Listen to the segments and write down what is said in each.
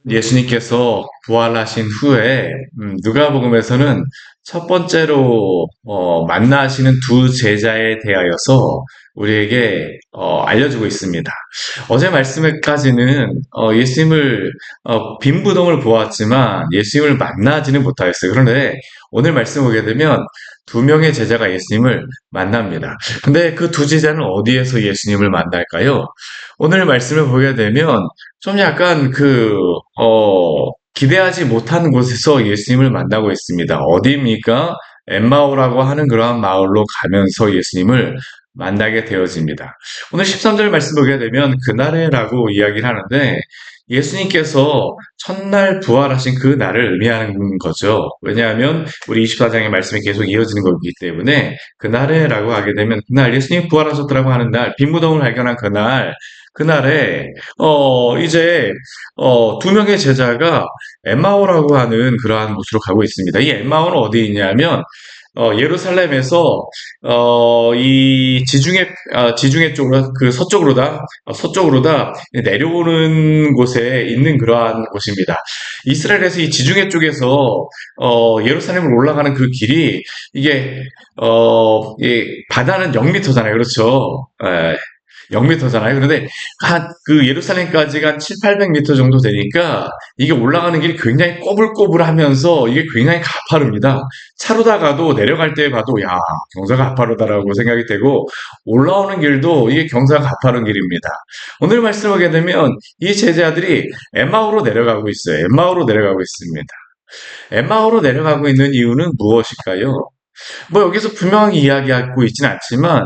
예수님께서 부활하신 후에 누가복음에서는 첫 번째로 만나시는 두 제자에 대하여서 우리에게 알려주고 있습니다. 어제 말씀까지는 예수님을 빈부동을 보았지만 예수님을 만나지는 못하였어요. 그런데 오늘 말씀 보게 되면 두 명의 제자가 예수님을 만납니다. 근데 그 두 제자는 어디에서 예수님을 만날까요? 오늘 말씀을 보게 되면 좀 약간 기대하지 못한 곳에서 예수님을 만나고 있습니다. 어디입니까? 엠마오라고 하는 그러한 마을로 가면서 예수님을 만나게 되어집니다. 오늘 13절 말씀 보게 되면 그날에라고 이야기를 하는데 예수님께서 첫날 부활하신 그 날을 의미하는 거죠. 왜냐하면 우리 24장의 말씀이 계속 이어지는 거기 때문에 그날에라고 하게 되면 그날 예수님 부활하셨다고 하는 날, 빈무덤을 발견한 그날에 이제 두 명의 제자가 엠마오라고 하는 그러한 곳으로 가고 있습니다. 이 엠마오는 어디 있냐면 예루살렘에서 이 지중해 쪽으로 그 서쪽으로다 내려오는 곳에 있는 그러한 곳입니다. 이스라엘에서 이 지중해 쪽에서 예루살렘을 올라가는 그 길이 이게 이 바다는 0m잖아요. 그렇죠? 예. 0m잖아요. 그런데 그 예루살렘까지가 한 7, 800m 정도 되니까 이게 올라가는 길이 굉장히 꼬불꼬불하면서 이게 굉장히 가파릅니다. 차로다 가도 내려갈 때 봐도 야, 경사가 가파르다라고 생각이 되고 올라오는 길도 이게 경사가 가파른 길입니다. 오늘 말씀하게 되면 이 제자들이 엠마오로 내려가고 있어요. 엠마오로 내려가고 있습니다. 엠마오로 내려가고 있는 이유는 무엇일까요? 뭐 여기서 분명하게 이야기하고 있지는 않지만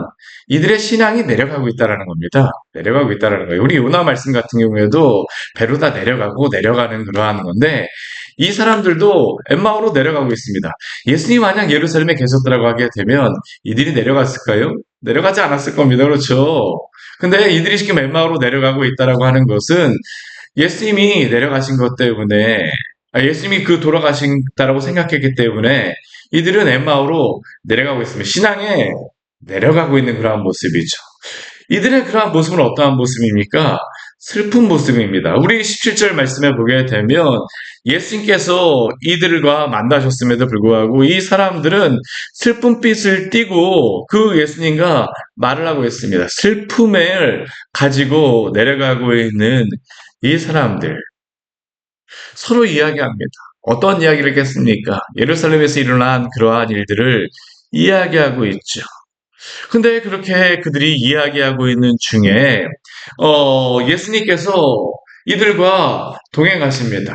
이들의 신앙이 내려가고 있다라는 겁니다. 내려가고 있다라는 거예요. 우리 요나 말씀 같은 경우에도 배로 다 내려가고 내려가는 그러한 건데 이 사람들도 엠마오로 내려가고 있습니다. 예수님 만약 예루살렘에 계셨다라고 하게 되면 이들이 내려갔을까요? 내려가지 않았을 겁니다. 그렇죠? 근데 이들이 지금 엠마오로 내려가고 있다라고 하는 것은 예수님이 내려가신 것 때문에 예수님이 그 돌아가신다라고 생각했기 때문에 이들은 엠마오로 내려가고 있습니다. 신앙에 내려가고 있는 그러한 모습이죠. 이들의 그러한 모습은 어떠한 모습입니까? 슬픈 모습입니다. 우리 17절 말씀에 보게 되면 예수님께서 이들과 만나셨음에도 불구하고 이 사람들은 슬픈 빛을 띠고 그 예수님과 말을 하고 있습니다. 슬픔을 가지고 내려가고 있는 이 사람들 서로 이야기합니다. 어떤 이야기를 했겠습니까? 예루살렘에서 일어난 그러한 일들을 이야기하고 있죠. 근데 그렇게 그들이 이야기하고 있는 중에 예수님께서 이들과 동행하십니다.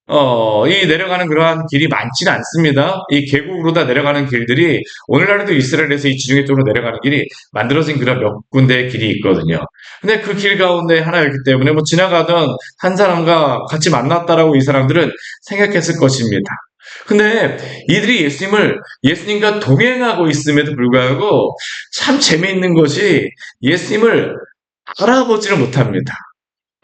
이 내려가는 그러한 길이 많지는 않습니다. 이 계곡으로 다 내려가는 길들이 오늘날에도 이스라엘에서 이 지중해 쪽으로 내려가는 길이 만들어진 그런 몇 군데의 길이 있거든요. 근데 그 길 가운데 하나였기 때문에 뭐 지나가던 한 사람과 같이 만났다라고 이 사람들은 생각했을 것입니다. 근데 이들이 예수님과 동행하고 있음에도 불구하고 참 재미있는 것이 예수님을 알아보지를 못합니다.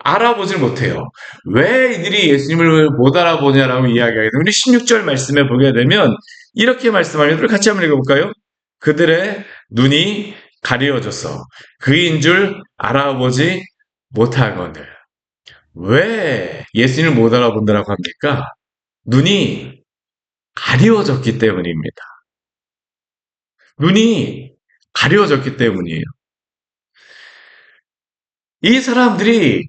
알아보질 못해요. 왜 이들이 예수님을 못 알아보냐라고 이야기하게 되면 우리 16절 말씀에 보게 되면 이렇게 말씀합니다. 우리 같이 한번 읽어볼까요? 그들의 눈이 가리워져서 그인 줄 알아보지 못하거늘. 왜 예수님을 못 알아본다라고 합니까? 눈이 가리워졌기 때문입니다. 눈이 가리워졌기 때문이에요. 이 사람들이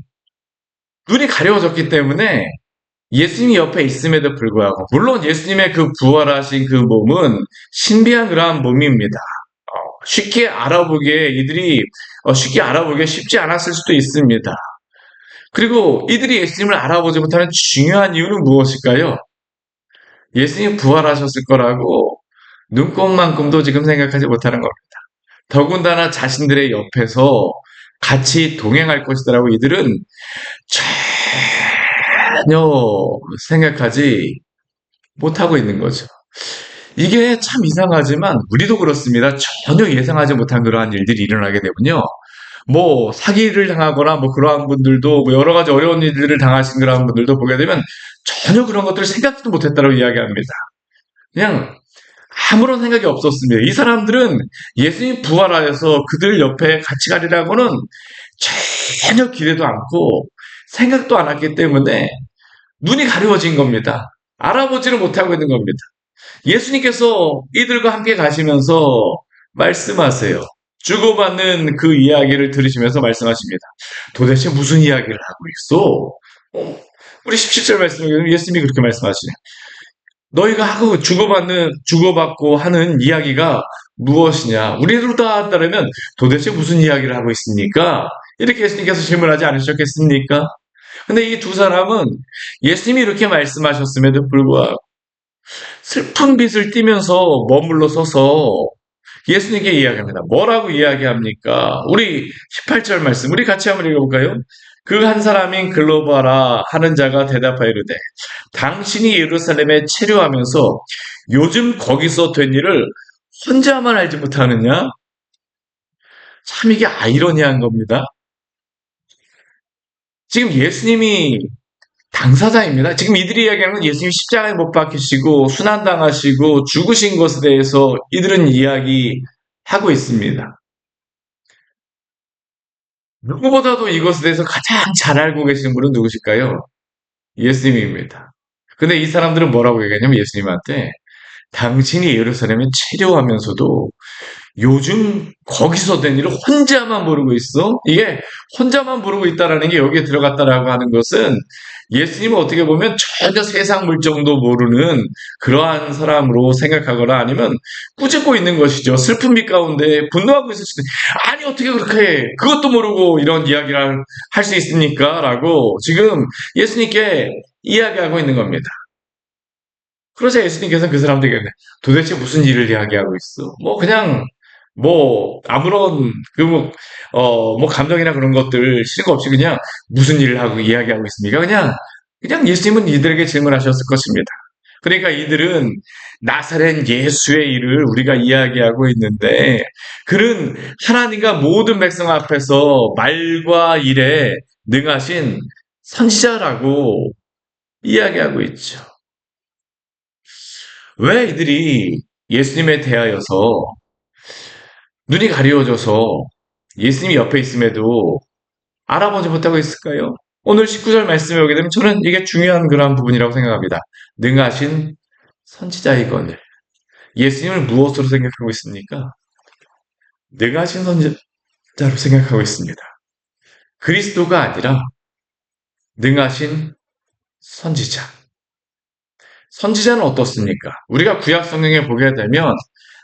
눈이 가려워졌기 때문에 예수님이 옆에 있음에도 불구하고, 물론 예수님의 그 부활하신 그 몸은 신비한 그러한 몸입니다. 쉽게 알아보기에, 이들이 쉽게 알아보기에 쉽지 않았을 수도 있습니다. 그리고 이들이 예수님을 알아보지 못하는 중요한 이유는 무엇일까요? 예수님이 부활하셨을 거라고 눈꼽만큼도 지금 생각하지 못하는 겁니다. 더군다나 자신들의 옆에서 같이 동행할 것이다라고 이들은 전혀 생각하지 못하고 있는 거죠. 이게 참 이상하지만 우리도 그렇습니다. 전혀 예상하지 못한 그러한 일들이 일어나게 되면요. 뭐 사기를 당하거나 뭐 그러한 분들도 뭐 여러 가지 어려운 일들을 당하신 그러한 분들도 보게 되면 전혀 그런 것들을 생각도 못했다고 이야기합니다. 그냥 아무런 생각이 없었습니다. 이 사람들은 예수님 부활하여서 그들 옆에 같이 가리라고는 전혀 기대도 않고 생각도 안 했기 때문에 눈이 가려워진 겁니다. 알아보지를 못하고 있는 겁니다. 예수님께서 이들과 함께 가시면서 말씀하세요. 주고받는 그 이야기를 들으시면서 말씀하십니다. 도대체 무슨 이야기를 하고 있어? 우리 17절 말씀에 예수님이 그렇게 말씀하시네. 너희가 하고 주고받고 하는 이야기가 무엇이냐? 우리로 다 따르면 도대체 무슨 이야기를 하고 있습니까? 이렇게 예수님께서 질문하지 않으셨겠습니까? 근데 이 두 사람은 예수님이 이렇게 말씀하셨음에도 불구하고 슬픈 빛을 띠면서 머물러 서서 예수님께 이야기합니다. 뭐라고 이야기합니까? 우리 18절 말씀, 우리 같이 한번 읽어볼까요? 그 한 사람인 글로바라 하는 자가 대답하여 이르되 당신이 예루살렘에 체류하면서 요즘 거기서 된 일을 혼자만 알지 못하느냐? 참 이게 아이러니한 겁니다. 지금 예수님이 당사자입니다. 지금 이들이 이야기하는 건 예수님이 십자가에 못 박히시고 순환당하시고 죽으신 것에 대해서 이들은 이야기하고 있습니다. 누구보다도 이것에 대해서 가장 잘 알고 계시는 분은 누구실까요? 예수님입니다. 근데 이 사람들은 뭐라고 얘기하냐면 예수님한테 당신이 예루살렘에 체류하면서도 요즘 거기서 된 일을 혼자만 모르고 있어? 이게 혼자만 모르고 있다라는 게 여기에 들어갔다라고 하는 것은 예수님은 어떻게 보면 전혀 세상 물정도 모르는 그러한 사람으로 생각하거나 아니면 꾸짖고 있는 것이죠. 슬픈 빛 가운데 분노하고 있을 수도 아니 어떻게 그렇게 해? 그것도 모르고 이런 이야기를 할 수 있습니까? 라고 지금 예수님께 이야기하고 있는 겁니다. 그러자 예수님께서는 그 사람들에게 도대체 무슨 일을 이야기하고 있어? 뭐 그냥 뭐 아무런 뭐 감정이나 그런 것들 싫은 거 없이 그냥 무슨 일을 하고 이야기하고 있습니까? 그냥 예수님은 이들에게 질문하셨을 것입니다. 그러니까 이들은 나사렛 예수의 일을 우리가 이야기하고 있는데 그는 하나님과 모든 백성 앞에서 말과 일에 능하신 선지자라고 이야기하고 있죠. 왜 이들이 예수님에 대하여서 눈이 가려워져서 예수님이 옆에 있음에도 알아보지 못하고 있을까요? 오늘 19절 말씀에 오게 되면 저는 이게 중요한 그런 부분이라고 생각합니다. 능하신 선지자이거늘. 예수님을 무엇으로 생각하고 있습니까? 능하신 선지자로 생각하고 있습니다. 그리스도가 아니라 능하신 선지자. 선지자는 어떻습니까? 우리가 구약 성경에 보게 되면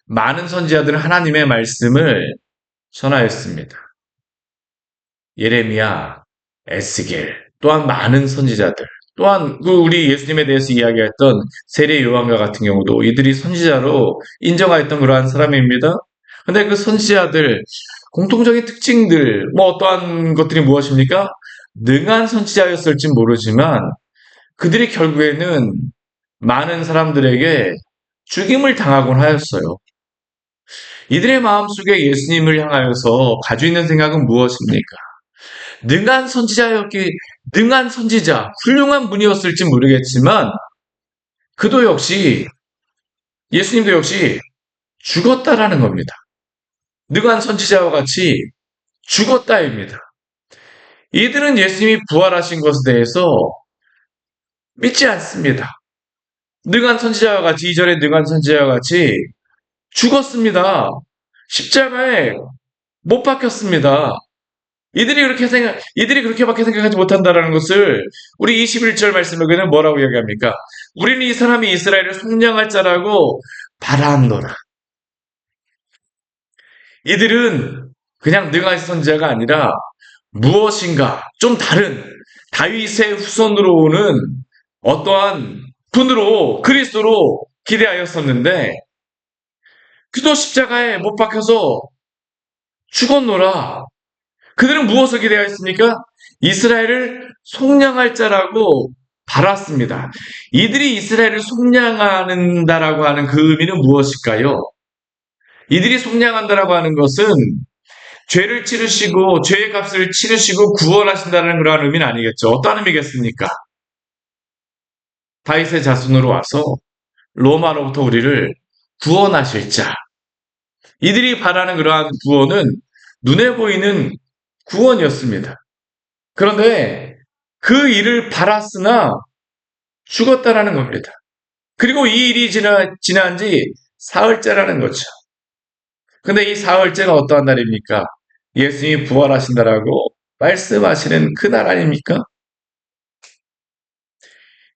많은 선지자들은 하나님의 말씀을 전하였습니다. 예레미야, 에스겔, 또한 많은 선지자들, 또한 우리 예수님에 대해서 이야기했던 세례 요한과 같은 경우도 이들이 선지자로 인정하였던 그러한 사람입니다. 근데 그 선지자들 공통적인 특징들, 뭐 어떠한 것들이 무엇입니까? 능한 선지자였을지 모르지만 그들이 결국에는 많은 사람들에게 죽임을 당하곤 하였어요. 이들의 마음속에 예수님을 향하여서 가지고 있는 생각은 무엇입니까? 능한 능한 선지자, 훌륭한 분이었을지 모르겠지만, 그도 역시, 예수님도 역시 죽었다라는 겁니다. 능한 선지자와 같이 죽었다입니다. 이들은 예수님이 부활하신 것에 대해서 믿지 않습니다. 능한 선지자와 같이, 이전에 능한 선지자와 같이 죽었습니다. 십자가에 못 박혔습니다. 이들이 그렇게밖에 생각하지 못한다라는 것을 우리 21절 말씀에는 뭐라고 이야기합니까? 우리는 이 사람이 이스라엘을 속량할 자라고 바라노라. 이들은 그냥 능한 선지자가 아니라 무엇인가 좀 다른 다윗의 후손으로 오는 어떠한 분으로 그리스도로 기대하였었는데 그도 십자가에 못 박혀서 죽었노라. 그들은 무엇을 기대하였습니까? 이스라엘을 속량할 자라고 바랐습니다. 이들이 이스라엘을 속량한다라고 하는 그 의미는 무엇일까요? 이들이 속량한다라고 하는 것은 죄를 치르시고 죄의 값을 치르시고 구원하신다는 그러한 의미는 아니겠죠. 어떤 의미겠습니까? 다윗의 자손으로 와서 로마로부터 우리를 구원하실 자. 이들이 바라는 그러한 구원은 눈에 보이는 구원이었습니다. 그런데 그 일을 바랐으나 죽었다라는 겁니다. 그리고 이 일이 지난 지 사흘째라는 거죠. 근데 이 사흘째가 어떠한 날입니까? 예수님이 부활하신다라고 말씀하시는 그날 아닙니까?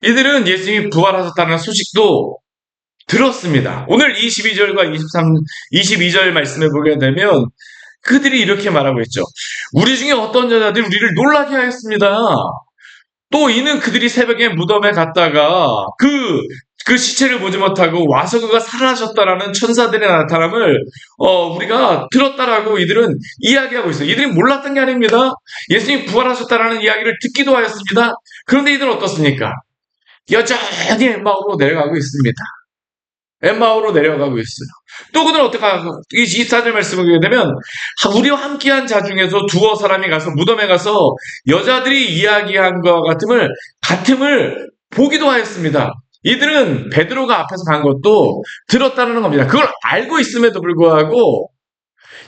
이들은 예수님이 부활하셨다는 소식도 들었습니다. 오늘 22절과 22절 말씀을 보게 되면 그들이 이렇게 말하고 있죠. 우리 중에 어떤 여자들이 우리를 놀라게 하였습니다. 또 이는 그들이 새벽에 무덤에 갔다가 그 시체를 보지 못하고 와서 그가 살아나셨다라는 천사들의 나타남을 우리가 들었다라고 이들은 이야기하고 있어요. 이들이 몰랐던 게 아닙니다. 예수님이 부활하셨다라는 이야기를 듣기도 하였습니다. 그런데 이들은 어떻습니까? 여전히 엠마오로 내려가고 있습니다. 엠마오로 내려가고 있어요. 또 그들은 어떻게 하고, 이 24절 말씀을 보게 되면, 우리와 함께한 자 중에서 두어 사람이 가서 무덤에 가서 여자들이 이야기한 것과 같음을 보기도 하였습니다. 이들은 베드로가 앞에서 간 것도 들었다는 겁니다. 그걸 알고 있음에도 불구하고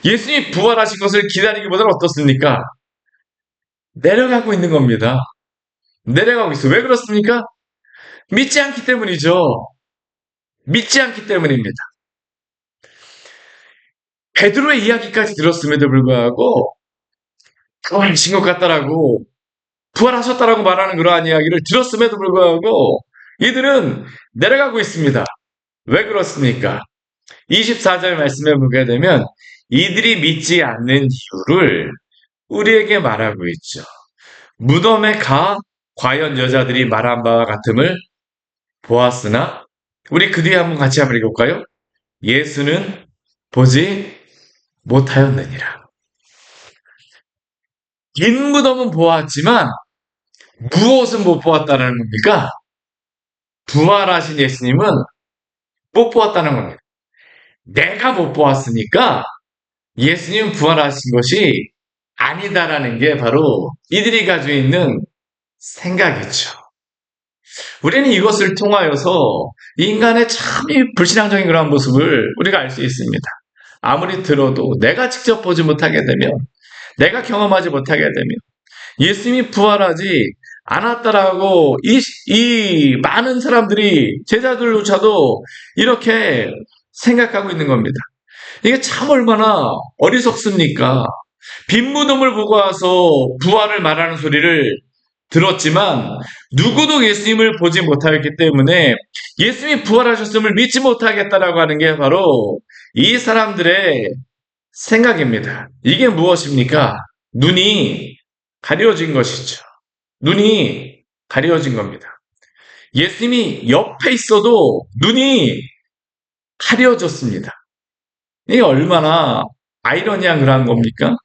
예수님이 부활하신 것을 기다리기보다는 어떻습니까? 내려가고 있는 겁니다. 내려가고 있어요. 왜 그렇습니까? 믿지 않기 때문이죠. 믿지 않기 때문입니다. 베드로의 이야기까지 들었음에도 불구하고 부활하신 것 같다라고 부활하셨다라고 말하는 그러한 이야기를 들었음에도 불구하고 이들은 내려가고 있습니다. 왜 그렇습니까? 24절 말씀에 보게 되면 이들이 믿지 않는 이유를 우리에게 말하고 있죠. 무덤에 가 과연 여자들이 말한 바와 같음을 보았으나 우리 그 뒤에 한번 읽어볼까요? 예수는 보지 못하였느니라. 긴 무덤은 보았지만 무엇은 못 보았다는 겁니까? 부활하신 예수님은 못 보았다는 겁니다. 내가 못 보았으니까 예수님 부활하신 것이 아니다라는 게 바로 이들이 가지고 있는 생각이죠. 우리는 이것을 통하여서 인간의 참 불신앙적인 그런 모습을 우리가 알 수 있습니다. 아무리 들어도 내가 직접 보지 못하게 되면, 내가 경험하지 못하게 되면, 예수님이 부활하지 않았다라고 이 많은 사람들이 제자들조차도 이렇게 생각하고 있는 겁니다. 이게 참 얼마나 어리석습니까? 빈 무덤을 보고 와서 부활을 말하는 소리를 들었지만 누구도 예수님을 보지 못하였기 때문에 예수님이 부활하셨음을 믿지 못하겠다라고 하는 게 바로 이 사람들의 생각입니다. 이게 무엇입니까? 눈이 가려진 것이죠. 눈이 가려진 겁니다. 예수님이 옆에 있어도 눈이 가려졌습니다. 이게 얼마나 아이러니한 그런 겁니까?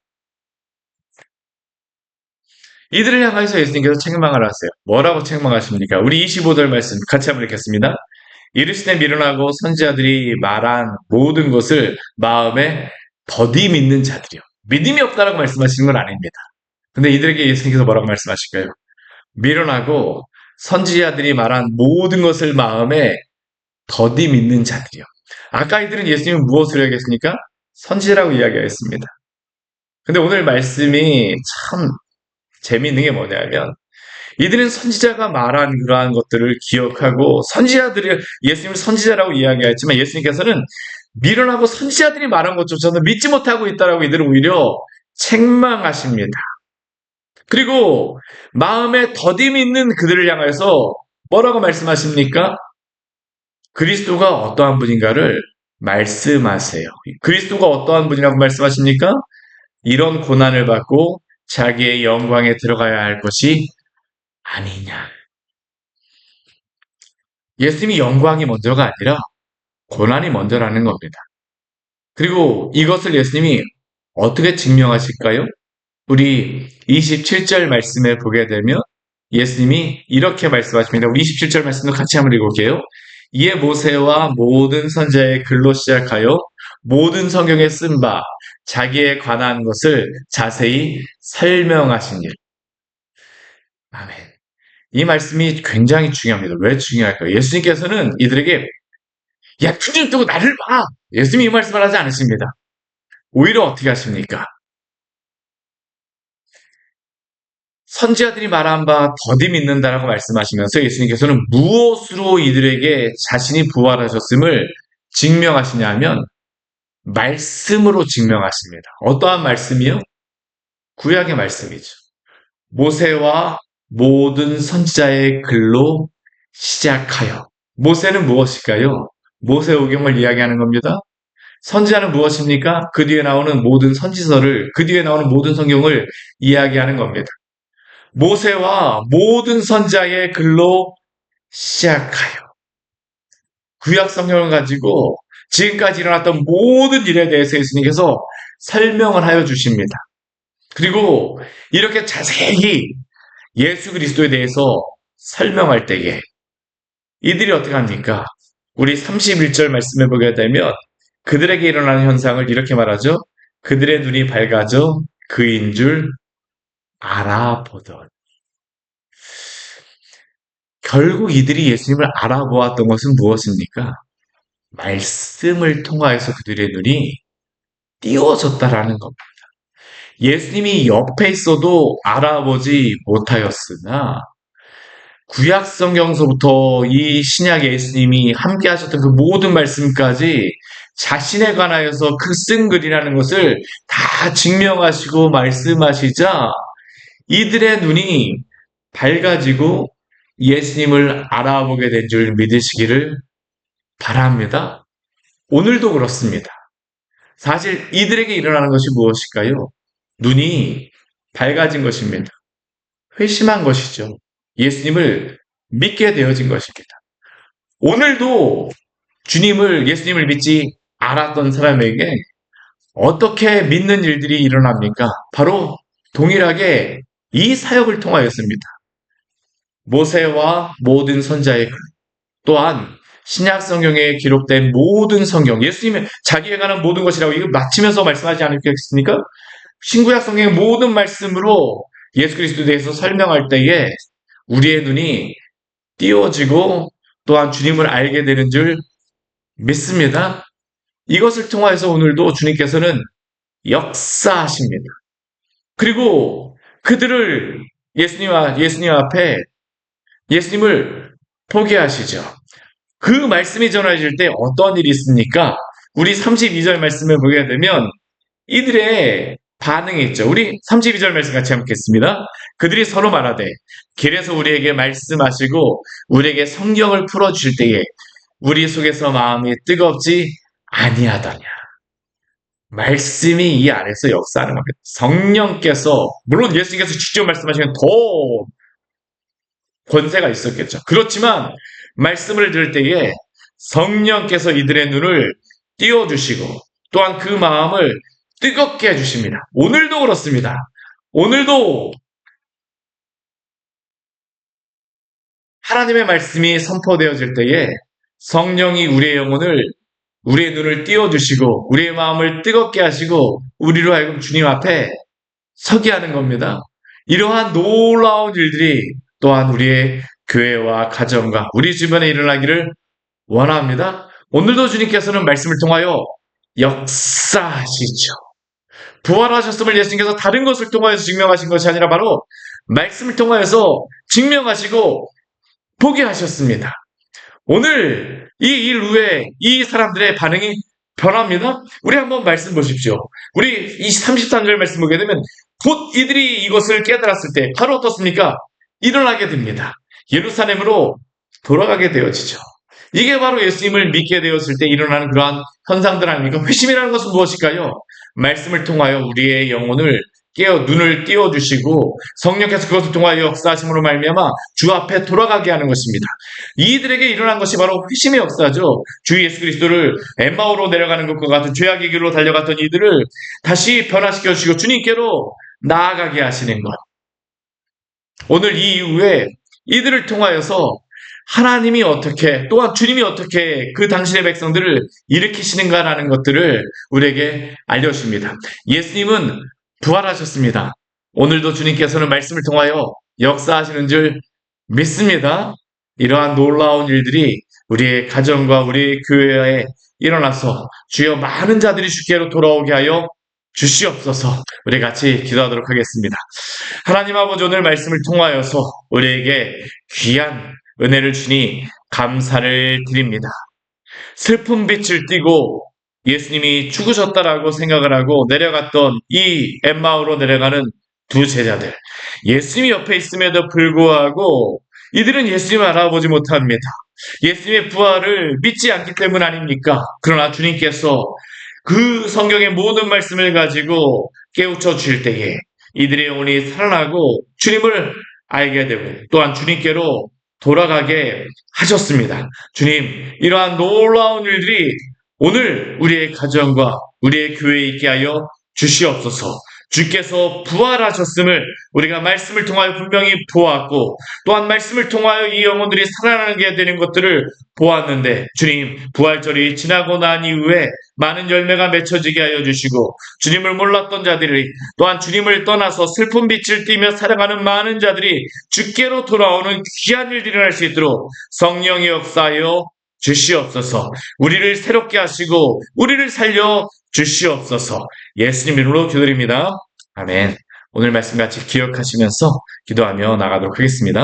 이들을 향해서 예수님께서 책망을 하세요. 뭐라고 책망하십니까? 우리 25절 말씀 같이 한번 읽겠습니다. 이르시되 미련하고 선지자들이 말한 모든 것을 마음에 더디 믿는 자들이요. 믿음이 없다라고 말씀하시는 건 아닙니다. 근데 이들에게 예수님께서 뭐라고 말씀하실까요? 미련하고 선지자들이 말한 모든 것을 마음에 더디 믿는 자들이요. 아까 이들은 예수님은 무엇을 이야기했습니까? 선지자라고 이야기했습니다. 근데 오늘 말씀이 참 재미있는 게 뭐냐면 이들은 선지자가 말한 그러한 것들을 기억하고 선지자들이 예수님을 선지자라고 이야기했지만 예수님께서는 미련하고 선지자들이 말한 것조차도 믿지 못하고 있다라고 이들은 오히려 책망하십니다. 그리고 마음에 더디 믿는 그들을 향해서 뭐라고 말씀하십니까? 그리스도가 어떠한 분인가를 말씀하세요. 그리스도가 어떠한 분이라고 말씀하십니까? 이런 고난을 받고 자기의 영광에 들어가야 할 것이 아니냐. 예수님이 영광이 먼저가 아니라 고난이 먼저라는 겁니다. 그리고 이것을 예수님이 어떻게 증명하실까요? 우리 27절 말씀에 보게 되면 예수님이 이렇게 말씀하십니다. 우리 27절 말씀도 같이 한번 읽어볼게요. 이에 모세와 모든 선지자의 글로 시작하여 모든 성경에 쓴 바 자기에 관한 것을 자세히 설명하신 일. 아멘. 이 말씀이 굉장히 중요합니다. 왜 중요할까요? 예수님께서는 이들에게 야, 눈 뜨고 나를 봐! 예수님이 이 말씀을 하지 않으십니다. 오히려 어떻게 하십니까? 선지자들이 말한 바 더디 믿는다라고 말씀하시면서 예수님께서는 무엇으로 이들에게 자신이 부활하셨음을 증명하시냐면 말씀으로 증명하십니다. 어떠한 말씀이요? 구약의 말씀이죠. 모세와 모든 선지자의 글로 시작하여. 모세는 무엇일까요? 모세오경을 이야기하는 겁니다. 선지자는 무엇입니까? 그 뒤에 나오는 모든 선지서를, 그 뒤에 나오는 모든 성경을 이야기하는 겁니다. 모세와 모든 선지자의 글로 시작하여. 구약 성경을 가지고 지금까지 일어났던 모든 일에 대해서 예수님께서 설명을 하여 주십니다. 그리고 이렇게 자세히 예수 그리스도에 대해서 설명할 때에 이들이 어떻게 합니까? 우리 31절 말씀해 보게 되면 그들에게 일어나는 현상을 이렇게 말하죠. 그들의 눈이 밝아져 그인 줄 알아보던. 결국 이들이 예수님을 알아보았던 것은 무엇입니까? 말씀을 통하여서 그들의 눈이 띄워졌다라는 겁니다. 예수님이 옆에 있어도 알아보지 못하였으나 구약 성경서부터 이 신약 예수님이 함께 하셨던 그 모든 말씀까지 자신에 관하여서 그 쓴 글이라는 것을 다 증명하시고 말씀하시자 이들의 눈이 밝아지고 예수님을 알아보게 된 줄 믿으시기를 바랍니다. 오늘도 그렇습니다. 사실 이들에게 일어나는 것이 무엇일까요? 눈이 밝아진 것입니다. 회심한 것이죠. 예수님을 믿게 되어진 것입니다. 오늘도 예수님을 믿지 않았던 사람에게 어떻게 믿는 일들이 일어납니까? 바로 동일하게 이 사역을 통하였습니다. 모세와 모든 선자의 글, 또한 신약 성경에 기록된 모든 성경, 예수님의 자기에 관한 모든 것이라고 이거 마치면서 말씀하지 않겠습니까? 신구약 성경의 모든 말씀으로 예수 그리스도에 대해서 설명할 때에 우리의 눈이 띄워지고 또한 주님을 알게 되는 줄 믿습니다. 이것을 통해서 오늘도 주님께서는 역사하십니다. 그리고 그들을 예수님 앞에 예수님을 포기 하시죠. 그 말씀이 전해질 때 어떤 일이 있습니까? 우리 32절 말씀을 보게 되면 이들의 반응이 있죠. 우리 32절 말씀 같이 읽겠습니다. 그들이 서로 말하되 길에서 우리에게 말씀하시고 우리에게 성경을 풀어주실 때에 우리 속에서 마음이 뜨겁지 아니하더냐. 말씀이 이 안에서 역사하는 겁니다. 성령께서, 물론 예수님께서 직접 말씀하시면 더 권세가 있었겠죠. 그렇지만 말씀을 들을 때에 성령께서 이들의 눈을 띄워주시고 또한 그 마음을 뜨겁게 해주십니다. 오늘도 그렇습니다. 오늘도 하나님의 말씀이 선포되어질 때에 성령이 우리의 눈을 띄워주시고 우리의 마음을 뜨겁게 하시고 우리로 하여금 주님 앞에 서게 하는 겁니다. 이러한 놀라운 일들이 또한 우리의 교회와 가정과 우리 주변에 일어나기를 원합니다. 오늘도 주님께서는 말씀을 통하여 역사하시죠. 부활하셨음을 예수님께서 다른 것을 통하여서 증명하신 것이 아니라 바로 말씀을 통하여서 증명하시고 보게 하셨습니다. 오늘 이 일 후에 이 사람들의 반응이 변합니다. 우리 한번 말씀 보십시오. 우리 이 33절 말씀 보게 되면 곧 이들이 이것을 깨달았을 때 바로 어떻습니까? 일어나게 됩니다. 예루살렘으로 돌아가게 되어지죠. 이게 바로 예수님을 믿게 되었을 때 일어나는 그러한 현상들 아닙니까? 회심이라는 것은 무엇일까요? 말씀을 통하여 우리의 영혼을 눈을 띄워주시고 성령께서 그것을 통하여 역사하심으로 말미암아 주 앞에 돌아가게 하는 것입니다. 이들에게 일어난 것이 바로 회심의 역사죠. 주 예수 그리스도를 엠마오로 내려가는 것과 같은 죄악의 길로 달려갔던 이들을 다시 변화시켜 주시고 주님께로 나아가게 하시는 것. 오늘 이 이후에 이들을 통하여서 하나님이 어떻게 또한 주님이 어떻게 그 당신의 백성들을 일으키시는가라는 것들을 우리에게 알려주십니다. 예수님은 부활하셨습니다. 오늘도 주님께서는 말씀을 통하여 역사하시는 줄 믿습니다. 이러한 놀라운 일들이 우리의 가정과 우리의 교회에 일어나서 주여 많은 자들이 주께로 돌아오게 하여 주시옵소서. 우리 같이 기도하도록 하겠습니다. 하나님 아버지, 오늘 말씀을 통하여서 우리에게 귀한 은혜를 주니 감사를 드립니다. 슬픈 빛을 띠고 예수님이 죽으셨다라고 생각을 하고 내려갔던 이 엠마오로 내려가는 두 제자들. 예수님이 옆에 있음에도 불구하고 이들은 예수님을 알아보지 못합니다. 예수님의 부활을 믿지 않기 때문 아닙니까? 그러나 주님께서 그 성경의 모든 말씀을 가지고 깨우쳐 주실 때에 이들의 영혼이 살아나고 주님을 알게 되고 또한 주님께로 돌아가게 하셨습니다. 주님, 이러한 놀라운 일들이 오늘 우리의 가정과 우리의 교회에 있게 하여 주시옵소서. 주께서 부활하셨음을 우리가 말씀을 통하여 분명히 보았고 또한 말씀을 통하여 이 영혼들이 살아나게 되는 것들을 보았는데 주님, 부활절이 지나고 난 이후에 많은 열매가 맺혀지게 하여 주시고 주님을 몰랐던 자들이 또한 주님을 떠나서 슬픈 빛을 띠며 살아가는 많은 자들이 주께로 돌아오는 귀한 일들을 할 수 있도록 성령이 역사하여 주시옵소서. 우리를 새롭게 하시고 우리를 살려 주시옵소서. 예수님 이름으로 기도드립니다. 아멘. 오늘 말씀 같이 기억하시면서 기도하며 나가도록 하겠습니다.